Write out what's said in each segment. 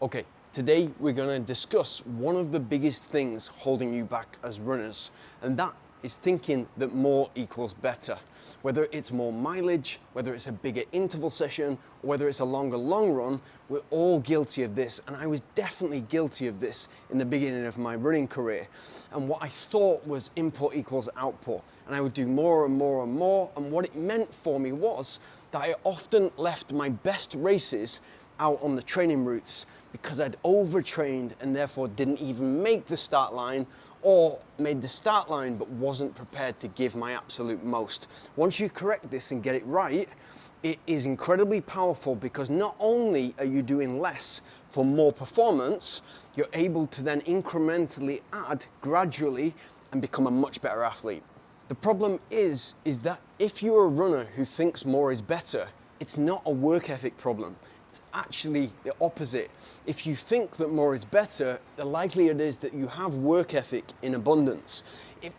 Okay, today we're going to discuss one of the biggest things holding you back as runners, and that is thinking that more equals better. Whether it's more mileage, whether it's a bigger interval session, or whether it's a longer long run, we're all guilty of this, and I was definitely guilty of this in the beginning of my running career. And what I thought was input equals output, and I would do more and more and more, and what it meant for me was that I often left my best races out on the training routes because I'd overtrained and therefore didn't even make the start line, or made the start line but wasn't prepared to give my absolute most. Once you correct this and get it right, it is incredibly powerful, because not only are you doing less for more performance, you're able to then incrementally add gradually and become a much better athlete. The problem is that if you're a runner who thinks more is better, it's not a work ethic problem. It's actually the opposite. If you think that more is better, the likelihood is that you have work ethic in abundance.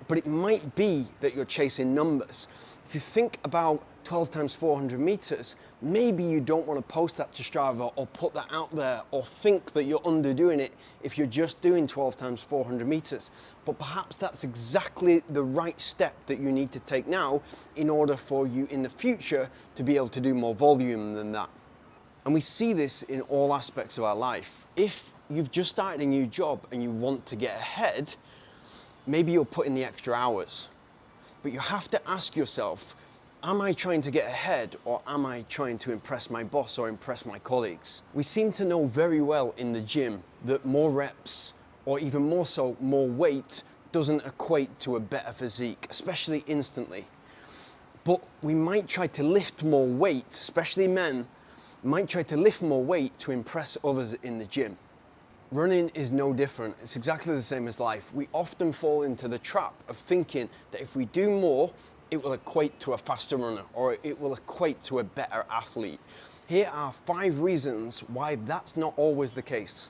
But it might be that you're chasing numbers. If you think about 12 times 400 meters, maybe you don't want to post that to Strava or put that out there, or think that you're underdoing it if you're just doing 12 times 400 meters. But perhaps that's exactly the right step that you need to take now in order for you in the future to be able to do more volume than that. And we see this in all aspects of our life. If you've just started a new job and you want to get ahead, maybe you'll put in the extra hours. But you have to ask yourself, am I trying to get ahead, or am I trying to impress my boss or impress my colleagues? We seem to know very well in the gym that more reps, or even more so, more weight, doesn't equate to a better physique, especially instantly. But we might try to lift more weight, especially men, might try to lift more weight to impress others in the gym. Running is no different. It's exactly the same as life. We often fall into the trap of thinking that if we do more, it will equate to a faster runner, or it will equate to a better athlete. Here are 5 reasons why that's not always the case.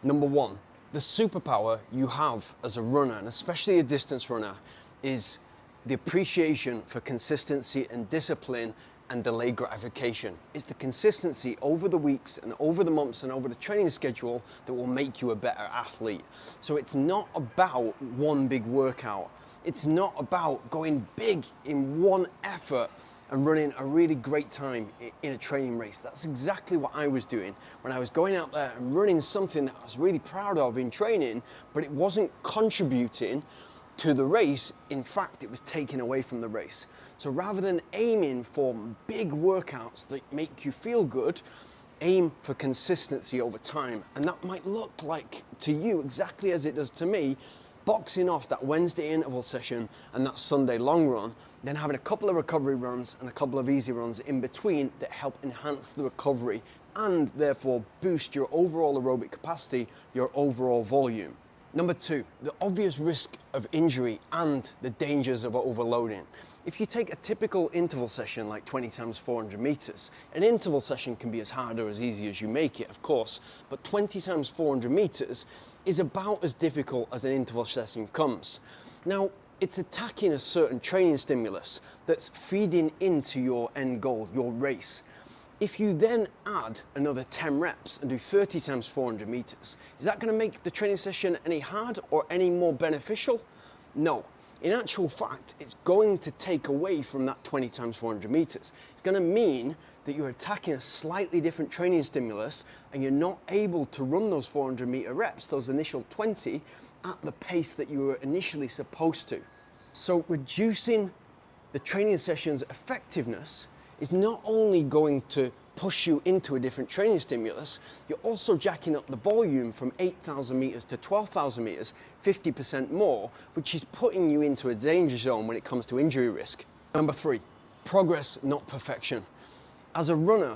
Number 1, the superpower you have as a runner, and especially a distance runner, is the appreciation for consistency and discipline and delayed gratification. It's the consistency over the weeks and over the months and over the training schedule that will make you a better athlete. So it's not about one big workout. It's not about going big in one effort and running a really great time in a training race. That's exactly what I was doing when I was going out there and running something that I was really proud of in training, but it wasn't contributing to the race. In fact, it was taken away from the race. So rather than aiming for big workouts that make you feel good, aim for consistency over time. And that might look like to you, exactly as it does to me, boxing off that Wednesday interval session and that Sunday long run, then having a couple of recovery runs and a couple of easy runs in between that help enhance the recovery and therefore boost your overall aerobic capacity, your overall volume. Number 2, the obvious risk of injury and the dangers of overloading. If you take a typical interval session like 20 times 400 meters, an interval session can be as hard or as easy as you make it, of course, but 20 times 400 meters is about as difficult as an interval session comes. Now, it's attacking a certain training stimulus that's feeding into your end goal, your race. If you then add another 10 reps and do 30 times 400 meters, is that going to make the training session any harder or any more beneficial? No. In actual fact, it's going to take away from that 20 times 400 meters. It's going to mean that you're attacking a slightly different training stimulus and you're not able to run those 400 meter reps, those initial 20, at the pace that you were initially supposed to. So reducing the training session's effectiveness is not only going to push you into a different training stimulus, you're also jacking up the volume from 8,000 meters to 12,000 meters, 50% more, which is putting you into a danger zone when it comes to injury risk. Number 3, progress, not perfection. As a runner,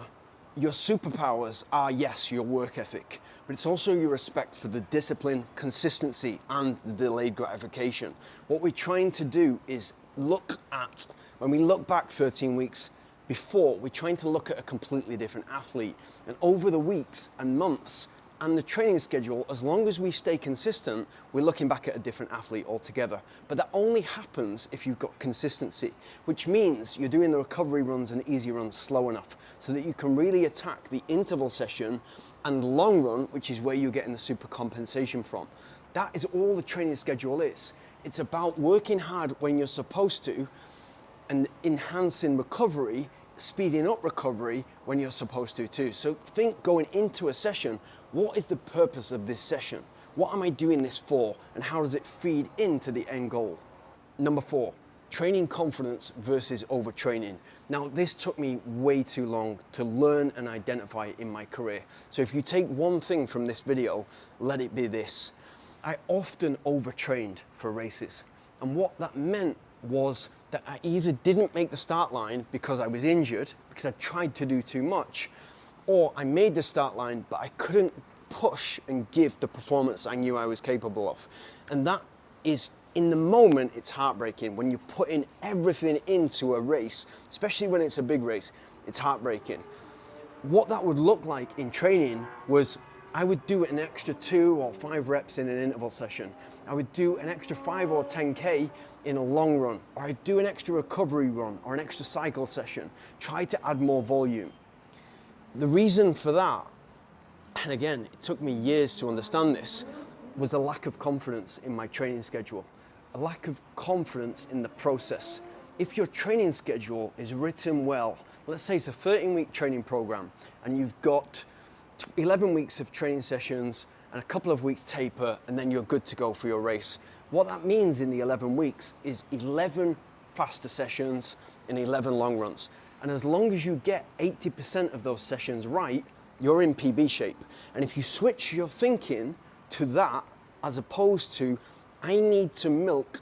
your superpowers are, yes, your work ethic, but it's also your respect for the discipline, consistency, and the delayed gratification. What we're trying to do is when we look back 13 weeks before, we're trying to look at a completely different athlete. And over the weeks and months and the training schedule, as long as we stay consistent, we're looking back at a different athlete altogether. But that only happens if you've got consistency, which means you're doing the recovery runs and easy runs slow enough so that you can really attack the interval session and long run, which is where you're getting the super compensation from. That is all the training schedule is. It's about working hard when you're supposed to and enhancing recovery, speeding up recovery when you're supposed to too. So think going into a session, what is the purpose of this session? What am I doing this for? And how does it feed into the end goal? Number 4, training confidence versus overtraining. Now, this took me way too long to learn and identify in my career. So if you take one thing from this video, let it be this. I often overtrained for races. And what that meant was that I either didn't make the start line because I was injured, because I tried to do too much, or I made the start line, but I couldn't push and give the performance I knew I was capable of. And that is, in the moment, it's heartbreaking. When you're putting everything into a race, especially when it's a big race, it's heartbreaking. What that would look like in training was I would do an extra 2 or 5 reps in an interval session. I would do an extra 5 or 10K in a long run, or I'd do an extra recovery run or an extra cycle session. Try to add more volume. The reason for that, and again, it took me years to understand this, was a lack of confidence in my training schedule, a lack of confidence in the process. If your training schedule is written well, let's say it's a 13-week training program, and you've got 11 weeks of training sessions and a couple of weeks taper, and then you're good to go for your race. What that means in the 11 weeks is 11 faster sessions and 11 long runs. And as long as you get 80% of those sessions right, you're in PB shape. And if you switch your thinking to that, as opposed to, I need to milk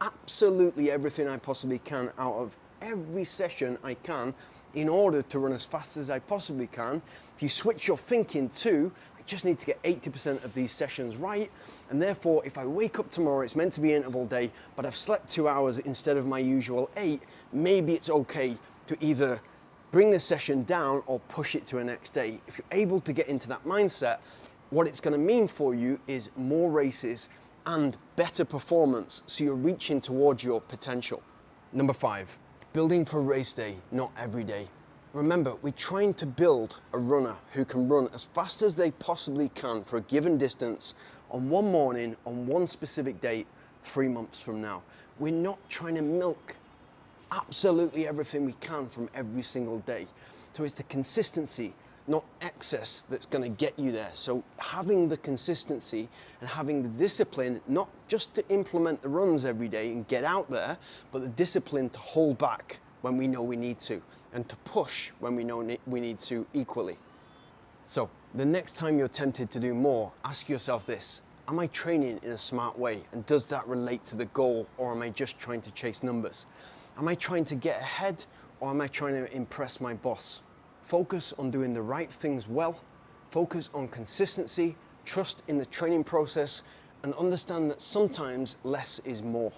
absolutely everything I possibly can out of every session I can in order to run as fast as I possibly can. If you switch your thinking to, I just need to get 80% of these sessions right, and therefore if I wake up tomorrow, it's meant to be interval day, but I've slept 2 hours instead of my usual 8, maybe it's okay to either bring the session down or push it to a next day. If you're able to get into that mindset, what it's going to mean for you is more races and better performance, so you're reaching towards your potential. Number 5, building for race day, not every day. Remember, we're trying to build a runner who can run as fast as they possibly can for a given distance on one morning, on one specific date, 3 months from now. We're not trying to milk absolutely everything we can from every single day. So it's the consistency, not excess, that's going to get you there. So having the consistency and having the discipline, not just to implement the runs every day and get out there, but the discipline to hold back when we know we need to, and to push when we know we need to equally. So the next time you're tempted to do more, ask yourself this: am I training in a smart way, and does that relate to the goal, or am I just trying to chase numbers? Am I trying to get ahead, or am I trying to impress my boss? Focus on doing the right things well, focus on consistency, trust in the training process, and understand that sometimes less is more.